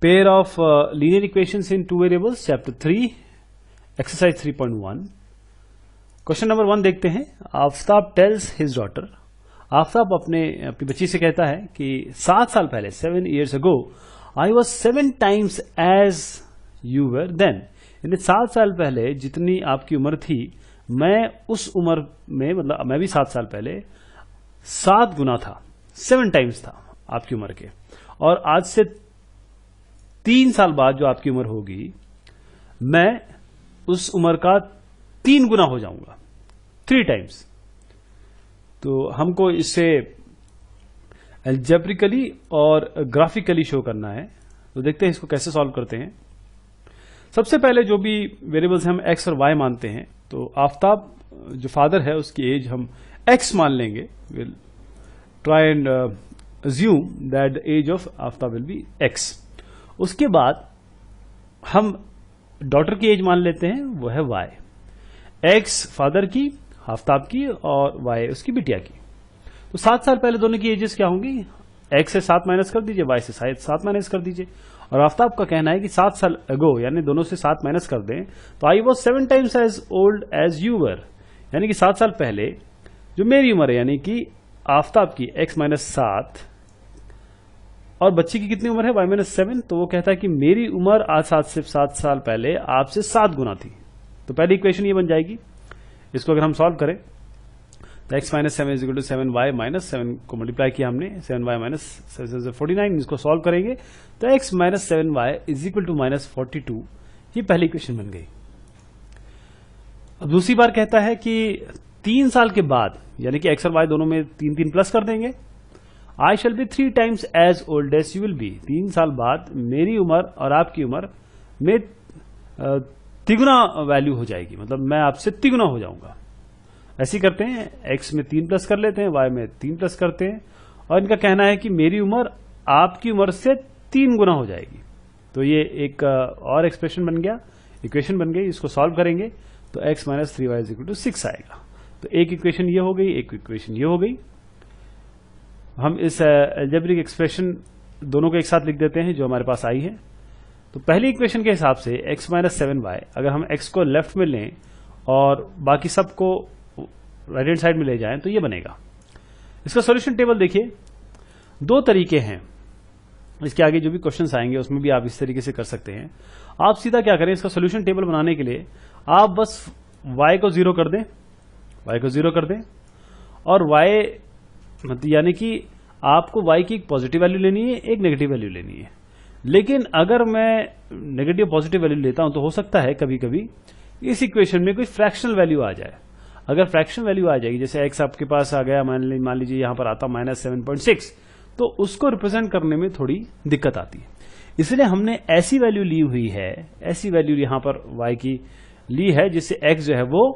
Pair of linear equations in two variables, chapter 3, exercise 3.1. Question number 1 देखते हैं. Aftab tales his daughter. Aftab अपनी बच्ची से कहता है कि 7 साल पहले, 7 years ago, I was 7 times as you were then. यानी 7 साल पहले जितनी आपकी उम्र थी, मैं उस उम्र में, मतलब मैं भी 7 साल पहले 7 गुना था, 7 times था आपकी उम्र के. और आज से 3 साल बाद जो आपकी उम्र होगी, मैं उस उम्र का 3 गुना हो जाऊंगा, 3 times. तो हमको इसे एल्जेब्रिकली और ग्राफिकली शो करना है. तो देखते हैं इसको कैसे सॉल्व करते हैं. सबसे पहले जो भी वेरिएबल्स हम x और y मानते हैं, तो आफ्ताब जो फादर है उसकी एज हम x मान लेंगे. Will try and assume that the age of Aftab will be x. उसके बाद हम डॉटर की एज मान लेते हैं, वो है y. x फादर की, आफ्ताब की, और y उसकी बिटिया की. तो 7 साल पहले दोनों की एजेस क्या होंगी? x से 7 माइनस कर दीजिए, y से 7 माइनस कर दीजिए. और आफ्ताब का कहना है कि 7 साल अगो, यानी दोनों से 7 माइनस कर दें, तो I was 7 times as old as you were. यानी कि 7 साल पहले जो मेरी उम्र है, यानी कि आफ्ताब की x माइनस 7 और बच्ची की कितनी उम्र है? y minus 7. तो वो कहता है कि मेरी उम्र आज 7 साल पहले आपसे 7 गुना थी. तो पहली इक्वेशन ये बन जाएगी. इसको अगर हम सॉल्व करें तो x minus 7 is equal to 7y minus 7 को मल्टीप्लाई किया हमने, 7y माइनस 49. इसको सॉल्व करेंगे तो x minus 7y is equal to minus 42. ये पहली इक्वेशन बन गई. अब दूसरी बार कहता है कि 3 साल के बाद, यानी कि x और y दोनों में 3 प्लस कर देंगे. I shall be 3 times as old as you will be. 3 साल बाद मेरी उम्र और आपकी उम्र में तिगुना वैल्यू हो जाएगी, मतलब मैं आपसे तिगुना हो जाऊंगा. ऐसे करते हैं, x में 3 प्लस कर लेते हैं, y में 3 प्लस करते हैं, और इनका कहना है कि मेरी उम्र आपकी उम्र से 3 गुना हो जाएगी. तो ये एक और एक्सप्रेशन बन गया, इक्वेशन बन गई. इसको सॉल्व करेंगे तो x minus 3y is equal to 6 आएगा. तो एक इक्वेशन ये हो गई, एक इक्वेशन ये हो गई. हम इस एल्जेब्रिक एक्सप्रेशन दोनों को एक साथ लिख देते हैं जो हमारे पास आई है. तो पहली इक्वेशन के हिसाब से x माइनस 7y, अगर हम x को लेफ्ट में लें और बाकी सब को राइट हैंड साइड में ले जाएं, तो ये बनेगा. इसका सॉल्यूशन टेबल देखिए. 2 तरीके हैं. इसके आगे जो भी क्वेश्चंस आएंगे उसमें भी आप इस तरीके से कर सकते हैं. आप सीधा क्या करें, इसका सॉल्यूशन टेबल बनाने के लिए आप बस y को 0 कर दें, y को 0 कर दें, और y मतलब यानी कि आपको y की एक पॉजिटिव वैल्यू लेनी है, एक नेगेटिव वैल्यू लेनी है. लेकिन अगर मैं नेगेटिव पॉजिटिव वैल्यू लेता हूं तो हो सकता है कभी कभी इस इक्वेशन में कोई फ्रैक्शनल वैल्यू आ जाए. अगर फ्रैक्शनल वैल्यू आ जाएगी, जैसे x आपके पास आ गया, मान लीजिए यहां पर आता माइनस 7.6, तो उसको रिप्रेजेंट करने में थोड़ी दिक्कत आती है. इसलिए हमने ऐसी वैल्यू ली हुई है, ऐसी वैल्यू यहां पर y की ली है जिससे x जो है वो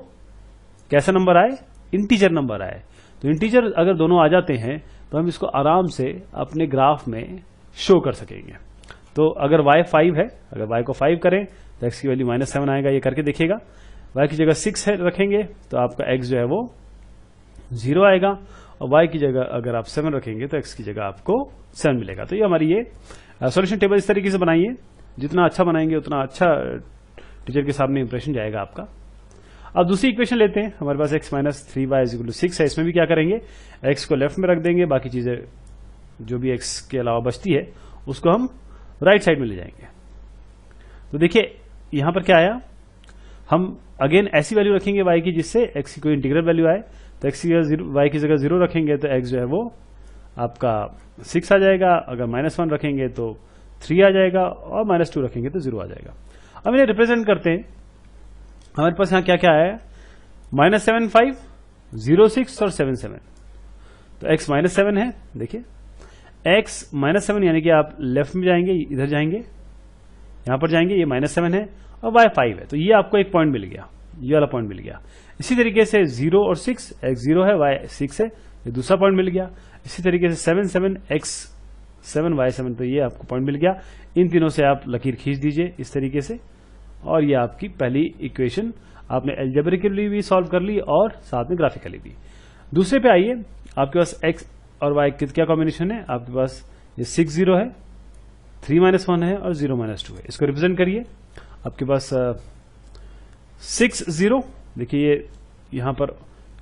कैसा नंबर आए? इंटीजर नंबर आए. तो इंटीजर अगर दोनों आ जाते हैं तो हम इसको आराम से अपने ग्राफ में शो कर सकेंगे. तो अगर y 5 है, अगर y को 5 करें तो x की वैल्यू माइनस 7 आएगा. ये करके देखिएगा. y की जगह 6 है रखेंगे तो आपका x जो है वो 0 आएगा, और y की जगह अगर आप 7 रखेंगे तो x की जगह आपको 7 मिलेगा. तो ये हमारी ये सॉल्यूशन टेबल इस तरीके से बनाइए. जितना अच्छा बनाएंगे उतना अच्छा टीचर के सामने इंप्रेशन जाएगा आपका. अब दूसरी इक्वेशन लेते हैं. हमारे पास x minus 3y is equal to 6 है. इसमें भी क्या करेंगे, x को लेफ्ट में रख देंगे, बाकी चीजें जो भी x के अलावा बचती है उसको हम राइट साइड में ले जाएंगे. तो देखिए यहां पर क्या आया, हम अगेन ऐसी वैल्यू रखेंगे y की जिससे x की कोई इंटीग्रल वैल्यू आए. तो x की y की जगह 0 रखेंगे तो x जो है वो आपका 6 आ जाएगा. अगर माइनस 1 रखेंगे तो 3 आ जाएगा, और माइनस 2 रखेंगे तो 0 आ जाएगा. अब इन्हें रिप्रेजेंट करते हैं. हमारे पास यहां क्या क्या आया है, माइनस 7 5, 0 6 और 7 7. तो x माइनस 7 है. देखिए x माइनस 7 यानी कि आप लेफ्ट में जाएंगे, इधर जाएंगे, यहां पर जाएंगे, ये माइनस 7 है, और y 5 है. तो ये आपको एक पॉइंट मिल गया, ये वाला पॉइंट मिल गया. इसी तरीके से 0 और 6, x 0 है, y 6 है, ये दूसरा पॉइंट मिल गया. इसी तरीके से 7 7, x 7 y 7, तो ये आपको पॉइंट मिल गया. इन तीनों से आप लकीर खींच दीजिए इस तरीके से, और ये आपकी पहली इक्वेशन आपने एल्जेब्रिकली भी सॉल्व कर ली और साथ में ग्राफिकली भी. दूसरे पे आइए. आपके पास x और y क्या कॉम्बिनेशन है, आपके पास ये 6 0 है, 3 - 1 है और 0 - 2 है। इसको रिप्रेजेंट करिए। आपके पास 6 0, देखिए ये यहां पर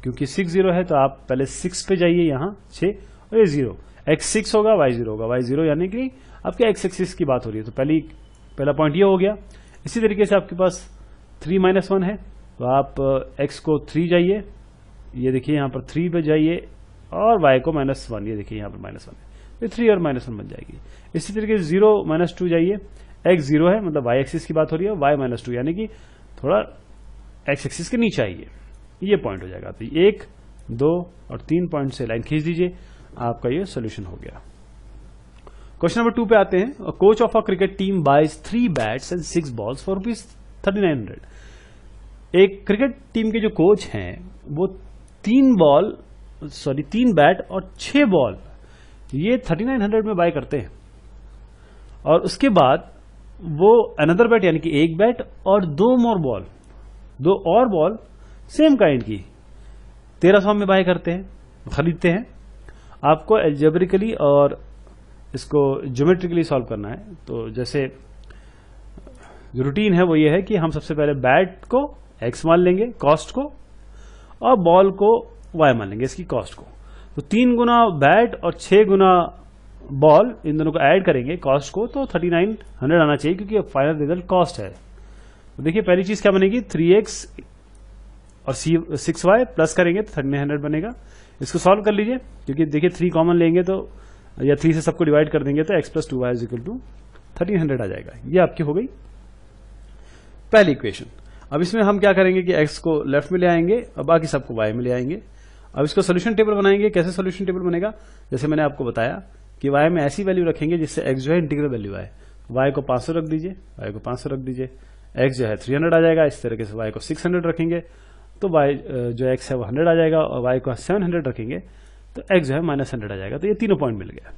क्योंकि 6 0 है तो आप पहले 6 पे जाइए, यहां 6 और ये 0, x 6 होगा, y 0 होगा, y 0 यानी कि आपके x एक्सिस की बात हो रही है। तो पहला पॉइंट ये हो गया। इसी तरीके से आपके पास 3 - 1 है तो आप x को 3 जाइए, ये देखिए यहाँ पर 3 पे जाइए और y को -1, ये देखिए यहाँ पर -1 है, तो 3 और -1 बन जाएगी। इसी तरीके से 0 - 2 जाइए, x 0 है मतलब y एक्सिस की बात हो रही है, y - 2 यानी कि थोड़ा x एक्सिस के नीचे आइए, ये पॉइंट हो जाएगा। तो 1 2 और 3 पॉइंट से लाइन खींच दीजिए, आपका ये सोल्यूशन हो गया। क्वेश्चन नंबर 2 पे आते हैं। Coach of a cricket team buys 3 bats and 6 balls for ₹3900। एक क्रिकेट टीम के जो कोच हैं वो 3 बैट और 6 बॉल ये 3900 में बाय करते हैं, और उसके बाद वो अनदर बैट यानी कि एक बैट और 2 और बॉल सेम काइंड की 1300 में बाय करते हैं, खरीदते हैं। आपको एल्जेब्रिकली और इसको ज्योमेट्रिकली सॉल्व करना है। तो जैसे जो रूटीन है वो ये है कि हम सबसे पहले बैट को x मान लेंगे कॉस्ट को, और बॉल को y मान लेंगे इसकी कॉस्ट को। तो 3 गुना बैट और 6 गुना बॉल, इन दोनों को ऐड करेंगे कॉस्ट को, तो 3900 आना चाहिए क्योंकि फाइनल रिजल्ट कॉस्ट है। तो देखिए पहली चीज क्या बनेगी, 3x और 6y प्लस करेंगे तो 3900 बनेगा। इसको सॉल्व कर लीजिए, क्योंकि देखिए 3 कॉमन लेंगे तो, या 3 से सबको डिवाइड कर देंगे तो x + 2y = 1300 आ जाएगा। ये आपकी हो गई पहली इक्वेशन। अब इसमें हम क्या करेंगे कि x को लेफ्ट में ले आएंगे और बाकी सबको y में ले आएंगे। अब इसको सोल्यूशन टेबल बनाएंगे। कैसे सोल्यूशन टेबल बनेगा, जैसे मैंने आपको बताया कि y में ऐसी वैल्यू रखेंगे जिससे x जो है इंटीग्रल वैल्यू आए। y को 500 रख दीजिए, y को 500 रख दीजिए, x जो है 300 आ जाएगा। इस तरीके से y को 600 रखेंगे तो y जो x है वो 100 आ जाएगा, और y को 700 रखेंगे तो x जो है -100 आ जाएगा। तो ये तीनों पॉइंट मिल गया।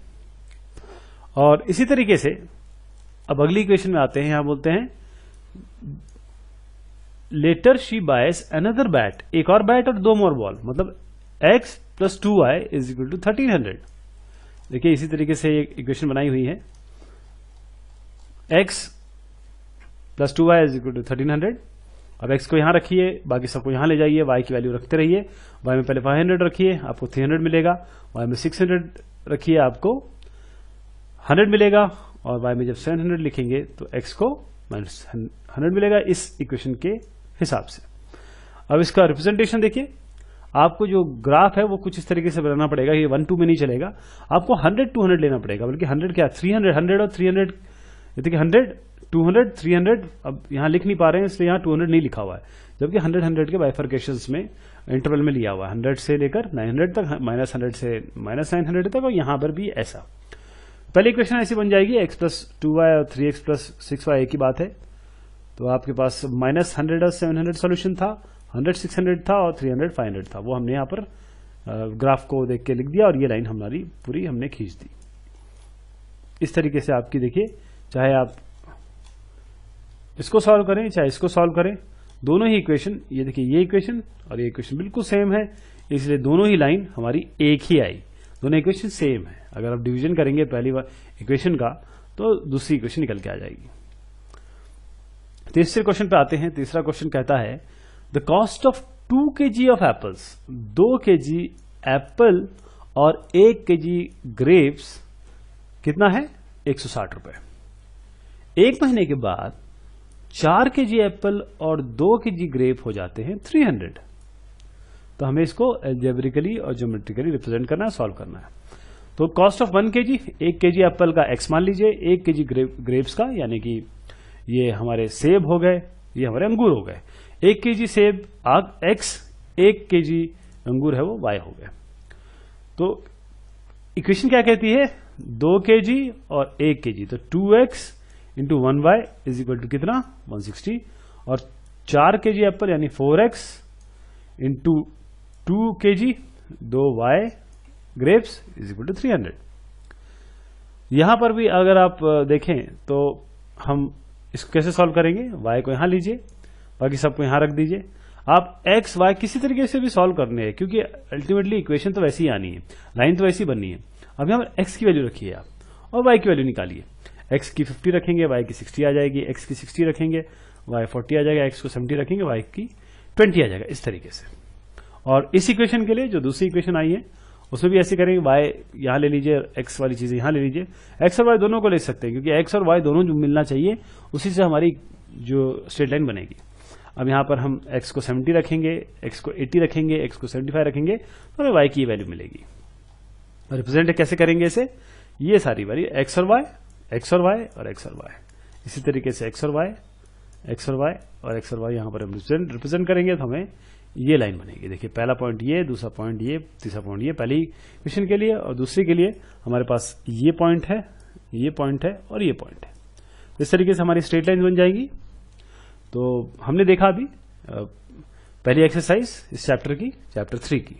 और इसी तरीके से अब अगली इक्वेशन में आते हैं। यहां बोलते हैं later she buys another bat, एक और बैट और 2 मोर बॉल, मतलब x + 2y = 1300। देखिए इसी तरीके से एक इक्वेशन बनाई हुई है, x + 2y = 1300। अब x को यहां रखिए, बाकी सबको यहां ले जाइए, y की वैल्यू रखते रहिए। y में पहले 500 रखिए, आपको 300 मिलेगा। y में 600 रखिए, आपको 100 मिलेगा। और y में जब 700 लिखेंगे तो x को -100 मिलेगा, इस इक्वेशन के हिसाब से। अब इसका रिप्रेजेंटेशन देखिए, आपको जो ग्राफ है वो कुछ इस तरीके से बनाना पड़ेगा। ये 1 2 में नहीं चलेगा, आपको 100 200 लेना पड़ेगा, बल्कि 100 क्या 300, 100 और 300, देखिए 100 200 300। अब यहाँ लिख नहीं पा रहे हैं इसलिए यहाँ 200 नहीं लिखा हुआ है, जबकि 100 100 के बाइफर्केशंस में इंटरवल में लिया हुआ है, 100 से लेकर 900 तक, -100 से -900 तक, और यहाँ पर भी ऐसा। पहली इक्वेशन ऐसी बन जाएगी, x + 2y और 3x + 6y एक ही बात है। तो आपके पास -100 और 700 सोल्यूशन था, 100 600 था और 300 500 था। वो हमने यहाँ पर ग्राफ को देख के लिख दिया और ये लाइन हमारी पूरी हमने खींच दी। इस तरीके से आपकी देखिए, चाहे आप इसको सॉल्व करें चाहे इसको सॉल्व करें, दोनों ही इक्वेशन, ये देखिए ये इक्वेशन और ये इक्वेशन बिल्कुल सेम है, इसलिए दोनों ही लाइन हमारी एक ही आई। दोनों इक्वेशन सेम है। अगर आप डिवीजन करेंगे पहली बार इक्वेशन का तो दूसरी इक्वेशन निकल के आ जाएगी। तीसरे क्वेश्चन पे आते हैं। तीसरा क्वेश्चन कहता है the cost of 2 kg of apples, 2 kg Apple और 1 kg ग्रेप्स कितना है, 160 रुपए। एक महीने के बाद 4 kg एप्पल और 2 kg ग्रेप हो जाते हैं 300। तो हमें इसको एल्जेब्रिकली और ज्योमेट्रिकली रिप्रेजेंट करना है, सॉल्व करना है। तो cost of 1 kg, 1 kg Apple का x मान लीजिए, 1 kg ग्रेप्स का, यानी कि ये हमारे सेब हो गए, ये हमारे अंगूर हो गए। 1 kg सेब x, 1 kg अंगूर है वो y हो गए। तो इक्वेशन क्या कहती है, 2 kg और 1 kg, तो 2x × 1y = कितना 160, और 4 kg एप्पल यानी 4x × 2 kg 2y ग्रेप्स = 300। यहां पर भी अगर आप देखें तो हम इसको कैसे सॉल्व करेंगे, y को यहां लीजिए, बाकी सबको यहां रख दीजिए। आप x y किसी तरीके से भी सॉल्व करने हैं, क्योंकि अल्टीमेटली इक्वेशन तो वैसी ही आनी है, लाइन तो वैसी बननी है। अब यहां पर x की वैल्यू रखिए आप और y की वैल्यू निकालिए। एक्स की 50 रखेंगे वाई की 60 आ जाएगी, एक्स की 60 रखेंगे वाई 40 आ जाएगा, एक्स को 70 रखेंगे वाई की 20 आ जाएगा, इस तरीके से। और इस इक्वेशन के लिए जो दूसरी इक्वेशन आई है उसमें भी ऐसे करेंगे, वाई यहां ले लीजिए, एक्स वाली चीजें यहां ले लीजिए, एक्स और वाई दोनों को ले सकते हैं क्योंकि एक्स और वाई दोनों जो मिलना चाहिए उसी से हमारी जो स्ट्रेट लाइन बनेगी। अब यहां पर हम एक्स को 70 रखेंगे, एक्स को 80 रखेंगे, एक्स को 75 रखेंगे तो हमें वाई की वैल्यू मिलेगी। रिप्रेजेंट कैसे करेंगे इसे, ये सारी वाली एक्स और वाई, एक्स और वाई और एक्स और वाई, इसी तरीके से एक्स और वाई, एक्स और वाई और एक्स और वाई यहां पर हम रिप्रेजेंट करेंगे तो हमें ये लाइन बनेगी। देखिए पहला पॉइंट ये, दूसरा पॉइंट ये, तीसरा पॉइंट ये, पहली क्वेश्चन के लिए, और दूसरी के लिए हमारे पास ये पॉइंट है, ये पॉइंट है और ये पॉइंट है। इस तरीके से हमारी स्ट्रेट लाइन बन जाएगी। तो हमने देखा अभी पहली एक्सरसाइज इस चैप्टर की, चैप्टर 3 की।